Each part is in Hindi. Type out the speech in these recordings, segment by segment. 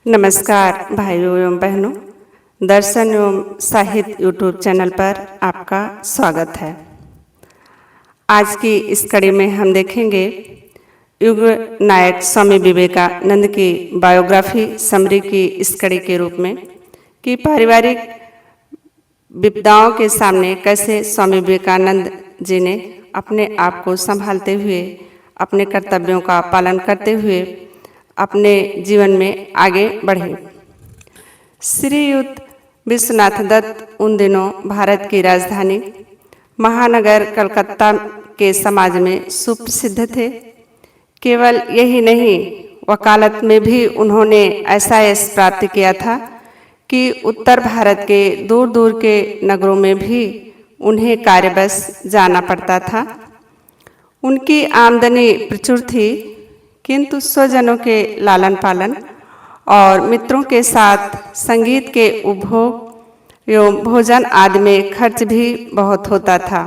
नमस्कार भाइयों एवं बहनों, दर्शन एवं साहित्य यूट्यूब चैनल पर आपका स्वागत है। आज की इस कड़ी में हम देखेंगे युग नायक स्वामी विवेकानंद की बायोग्राफी समरी की इस कड़ी के रूप में कि पारिवारिक विपदाओं के सामने कैसे स्वामी विवेकानंद जी ने अपने आप को संभालते हुए, अपने कर्तव्यों का पालन करते हुए अपने जीवन में आगे बढ़े। श्रीयुत विश्वनाथ दत्त उन दिनों भारत की राजधानी महानगर कलकत्ता के समाज में सुप्रसिद्ध थे। केवल यही नहीं, वकालत में भी उन्होंने ऐसा यश प्राप्त किया था कि उत्तर भारत के दूर दूर के नगरों में भी उन्हें कार्यवश जाना पड़ता था। उनकी आमदनी प्रचुर थी, किंतु स्वजनों के लालन पालन और मित्रों के साथ संगीत के उपभोग एवं भोजन आदि में खर्च भी बहुत होता था।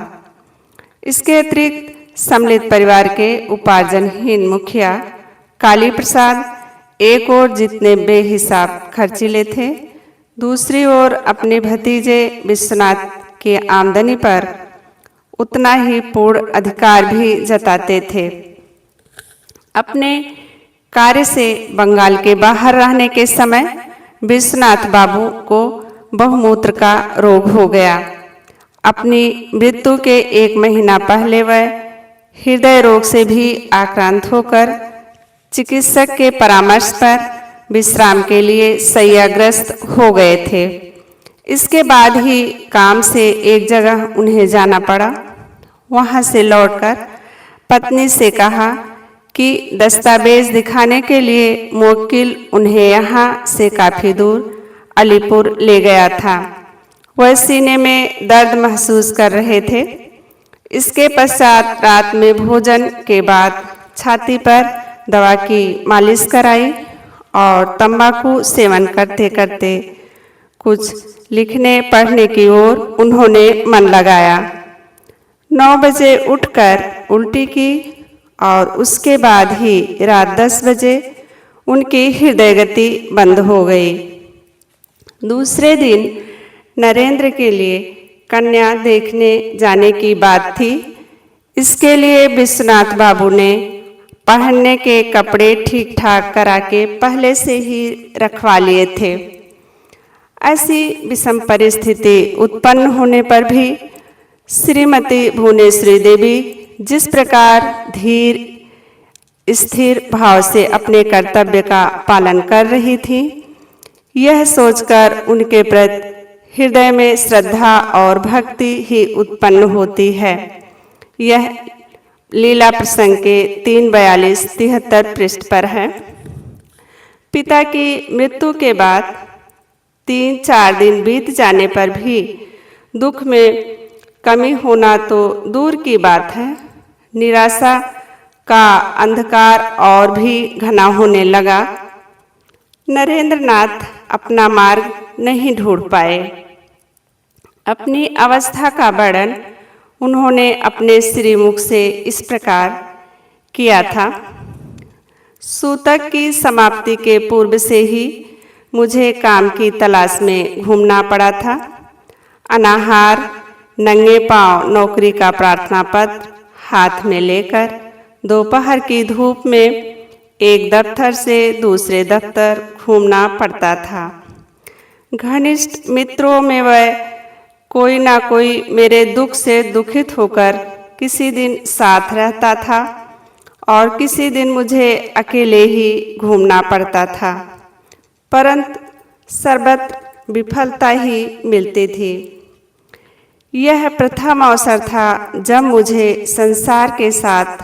इसके अतिरिक्त सम्मिलित परिवार के उपार्जनहीन मुखिया काली प्रसाद एक ओर जितने बेहिसाब खर्चीले थे, दूसरी ओर अपने भतीजे विश्वनाथ की आमदनी पर उतना ही पूर्ण अधिकार भी जताते थे। अपने कार्य से बंगाल के बाहर रहने के समय विश्वनाथ बाबू को बहुमूत्र का रोग हो गया। अपनी मृत्यु के 1 महीना पहले वह हृदय रोग से भी आक्रांत होकर चिकित्सक के परामर्श पर विश्राम के लिए शैय्याग्रस्त हो गए थे। इसके बाद ही काम से एक जगह उन्हें जाना पड़ा। वहां से लौटकर पत्नी से कहा कि दस्तावेज दिखाने के लिए मुवक्किल उन्हें यहाँ से काफ़ी दूर अलीपुर ले गया था। वह सीने में दर्द महसूस कर रहे थे। इसके पश्चात रात में भोजन के बाद छाती पर दवा की मालिश कराई और तंबाकू सेवन करते करते कुछ लिखने पढ़ने की ओर उन्होंने मन लगाया। 9 बजे उठकर उल्टी की और उसके बाद ही रात 10 बजे उनकी हृदय गति बंद हो गई। दूसरे दिन नरेंद्र के लिए कन्या देखने जाने की बात थी। इसके लिए विश्वनाथ बाबू ने पहनने के कपड़े ठीक ठाक करा के पहले से ही रखवा लिए थे। ऐसी विषम परिस्थिति उत्पन्न होने पर भी श्रीमती भुवनेश्वरी देवी जिस प्रकार धीर स्थिर भाव से अपने कर्तव्य का पालन कर रही थी, यह सोचकर उनके प्रति हृदय में श्रद्धा और भक्ति ही उत्पन्न होती है। यह लीला प्रसंग के 342-73 पृष्ठ पर है। पिता की मृत्यु के बाद 3-4 दिन बीत जाने पर भी दुख में कमी होना तो दूर की बात है, निराशा का अंधकार और भी घना होने लगा। नरेंद्र नाथ अपना मार्ग नहीं ढूंढ पाए। अपनी अवस्था का वर्णन उन्होंने अपने श्रीमुख से इस प्रकार किया था। सूतक की समाप्ति के पूर्व से ही मुझे काम की तलाश में घूमना पड़ा था। अनाहार नंगे पांव नौकरी का प्रार्थना पत्र हाथ में लेकर दोपहर की धूप में एक दफ्तर से दूसरे दफ्तर घूमना पड़ता था। घनिष्ठ मित्रों में वह कोई ना कोई मेरे दुख से दुखित होकर किसी दिन साथ रहता था और किसी दिन मुझे अकेले ही घूमना पड़ता था, परंतु सर्वत्र विफलता ही मिलती थी। यह प्रथम अवसर था जब मुझे संसार के साथ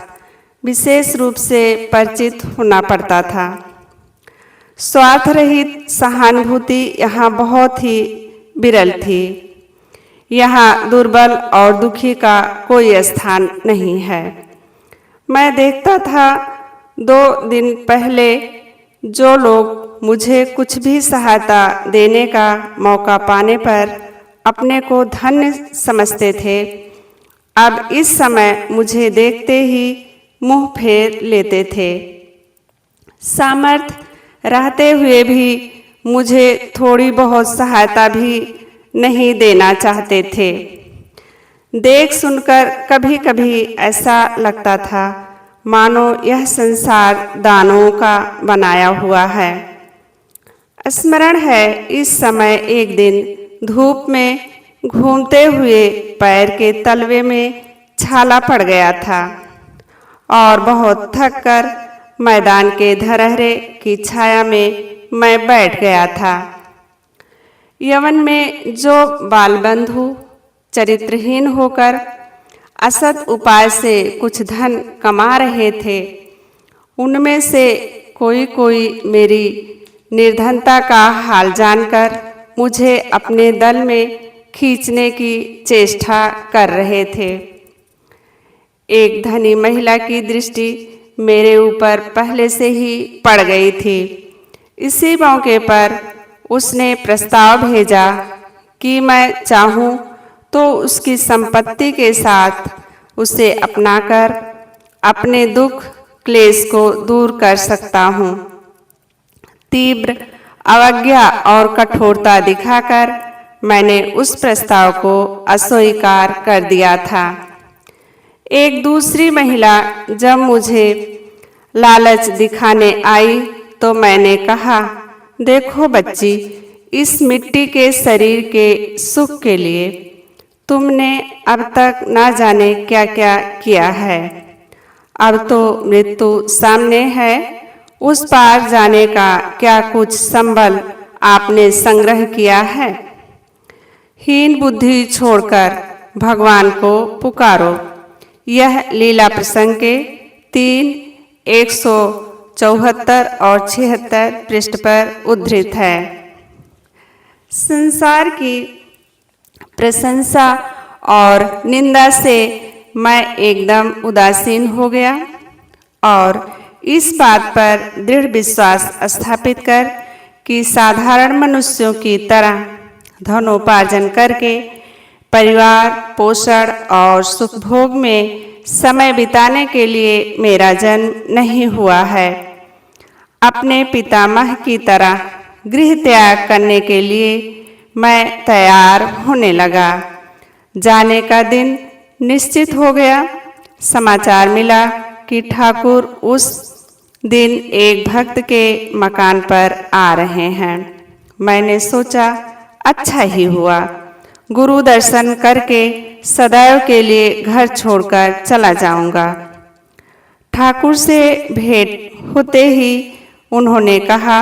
विशेष रूप से परिचित होना पड़ता था। स्वार्थ रहित सहानुभूति यहाँ बहुत ही विरल थी। यहाँ दुर्बल और दुखी का कोई स्थान नहीं है। मैं देखता था 2 दिन पहले जो लोग मुझे कुछ भी सहायता देने का मौका पाने पर अपने को धन्य समझते थे, अब इस समय मुझे देखते ही मुंह फेर लेते थे। सामर्थ्य रहते हुए भी मुझे थोड़ी बहुत सहायता भी नहीं देना चाहते थे। देख सुनकर कभी कभी ऐसा लगता था मानो यह संसार दानवों का बनाया हुआ है। स्मरण है, इस समय एक दिन धूप में घूमते हुए पैर के तलवे में छाला पड़ गया था और बहुत थक कर मैदान के धरहरे की छाया में मैं बैठ गया था। यवन में जो बालबंधु चरित्रहीन होकर असत उपाय से कुछ धन कमा रहे थे, उनमें से कोई कोई मेरी निर्धनता का हाल जानकर मुझे अपने दल में खींचने की चेष्टा कर रहे थे। एक धनी महिला की दृष्टि मेरे ऊपर पहले से ही पड़ गई थी। इसी मौके पर उसने प्रस्ताव भेजा कि मैं चाहूँ तो उसकी संपत्ति के साथ उसे अपनाकर अपने दुख क्लेश को दूर कर सकता हूँ। तीव्र अवज्ञा और कठोरता दिखाकर मैंने उस प्रस्ताव को अस्वीकार कर दिया था। एक दूसरी महिला जब मुझे लालच दिखाने आई तो मैंने कहा, देखो बच्ची, इस मिट्टी के शरीर के सुख के लिए तुमने अब तक ना जाने क्या क्या किया है। अब तो मृत्यु सामने है, उस पार जाने का क्या कुछ संबल आपने संग्रह किया है? हीन बुद्धि छोड़कर भगवान को पुकारो। यह लीला प्रसंग के 3, 174 और 76 पृष्ठ पर उद्धृत है। संसार की प्रशंसा और निंदा से मैं एकदम उदासीन हो गया और इस बात पर दृढ़ विश्वास स्थापित कर कि साधारण मनुष्यों की तरह धनोपार्जन करके परिवार पोषण और सुख भोग में समय बिताने के लिए मेरा जन्म नहीं हुआ है। अपने पितामह की तरह गृह त्याग करने के लिए मैं तैयार होने लगा। जाने का दिन निश्चित हो गया। समाचार मिला कि ठाकुर उस दिन एक भक्त के मकान पर आ रहे हैं। मैंने सोचा अच्छा ही हुआ, गुरु दर्शन करके सदैव के लिए घर छोड़कर चला जाऊंगा। ठाकुर से भेंट होते ही उन्होंने कहा,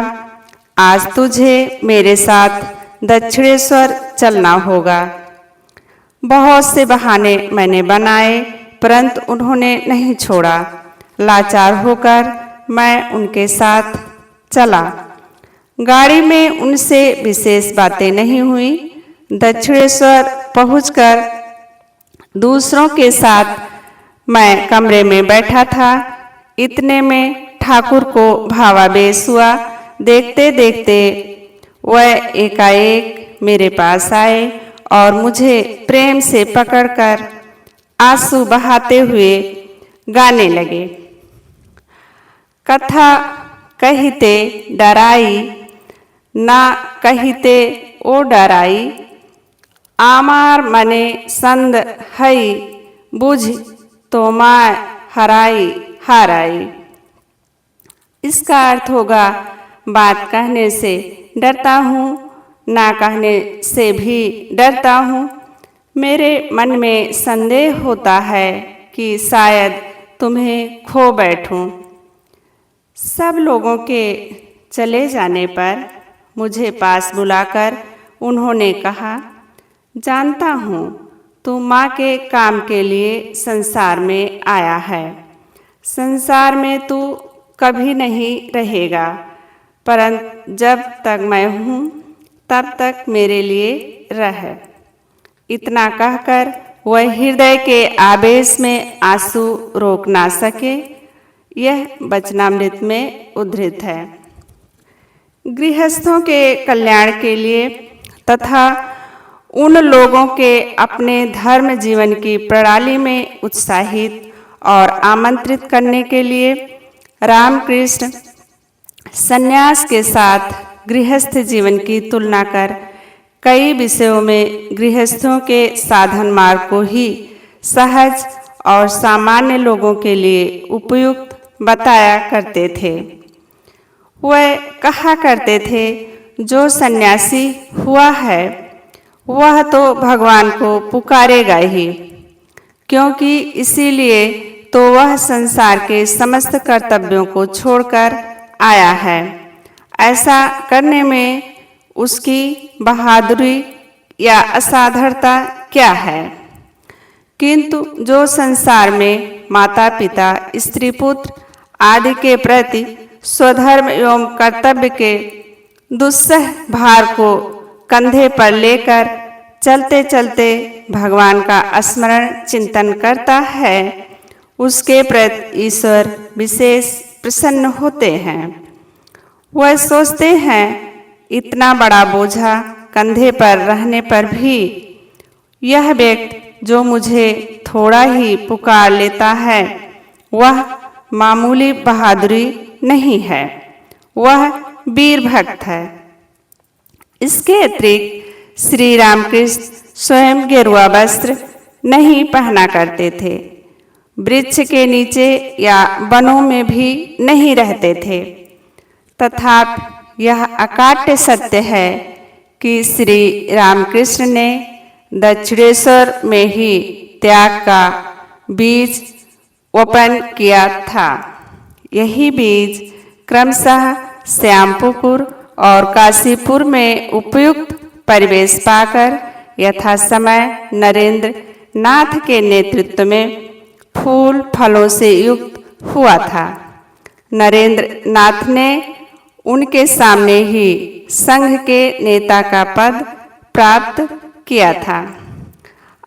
आज तुझे मेरे साथ दक्षिणेश्वर चलना होगा। बहुत से बहाने मैंने बनाए परंतु उन्होंने नहीं छोड़ा। लाचार होकर मैं उनके साथ चला। गाड़ी में उनसे विशेष बातें नहीं हुई। दक्षिणेश्वर पहुंचकर दूसरों के साथ मैं कमरे में बैठा था। इतने में ठाकुर को भावावेश हुआ। देखते देखते वह एकाएक मेरे पास आए और मुझे प्रेम से पकड़कर आंसू बहाते हुए गाने लगे। कथा कहिते डराई, ना कहिते ओ डराई, आमार मने संद हई, बुझ तो माय हराई हाराई। इसका अर्थ होगा, बात कहने से डरता हूँ, ना कहने से भी डरता हूँ। मेरे मन में संदेह होता है कि शायद तुम्हें खो बैठूं। सब लोगों के चले जाने पर मुझे पास बुलाकर उन्होंने कहा, जानता हूँ तू माँ के काम के लिए संसार में आया है। संसार में तू कभी नहीं रहेगा, परंतु जब तक मैं हूँ तब तक मेरे लिए रह। इतना कहकर वह हृदय के आवेश में आंसू रोक ना सके। यह वचनामृत में उद्धृत है। गृहस्थों के कल्याण के लिए तथा उन लोगों के अपने धर्म जीवन की प्रणाली में उत्साहित और आमंत्रित करने के लिए रामकृष्ण संन्यास के साथ गृहस्थ जीवन की तुलना कर कई विषयों में गृहस्थों के साधन मार्ग को ही सहज और सामान्य लोगों के लिए उपयुक्त बताया करते थे। वह कहा करते थे, जो सन्यासी हुआ है वह तो भगवान को पुकारेगा ही, क्योंकि इसीलिए तो वह संसार के समस्त कर्तव्यों को छोड़कर आया है। ऐसा करने में उसकी बहादुरी या असाधारणता क्या है? किंतु जो संसार में माता पिता, स्त्री पुत्र आदि के प्रति स्वधर्म एवं कर्तव्य के दुस्सह भार को कंधे पर लेकर चलते चलते भगवान का स्मरण चिंतन करता है, उसके प्रति ईश्वर विशेष प्रसन्न होते हैं। वह सोचते हैं, इतना बड़ा बोझा कंधे पर रहने पर भी यह व्यक्ति जो मुझे थोड़ा ही पुकार लेता है वह मामूली बहादुरी नहीं है, वह वीर भक्त है। इसके अतिरिक्त श्री रामकृष्ण स्वयं गेरुआ वस्त्र नहीं पहना करते थे, वृक्ष के नीचे या वनों में भी नहीं रहते थे। तथापि यह अकाट्य सत्य है कि श्री रामकृष्ण ने दक्षिणेश्वर में ही त्याग का बीज वपन किया था। यही बीज क्रमशः श्यामपुकुर और काशीपुर में उपयुक्त परिवेश पाकर यथा समय नरेंद्र नाथ के नेतृत्व में फूल फलों से युक्त हुआ था। नरेंद्र नाथ ने उनके सामने ही संघ के नेता का पद प्राप्त किया था।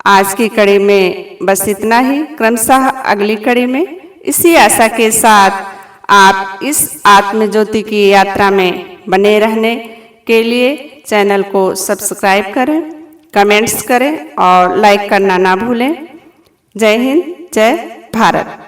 आज की कड़ी में बस इतना ही। क्रमशः अगली कड़ी में इसी आशा के साथ आप इस आत्मज्योति की यात्रा में बने रहने के लिए चैनल को सब्सक्राइब करें, कमेंट्स करें और लाइक करना ना भूलें। जय हिंद, जय भारत।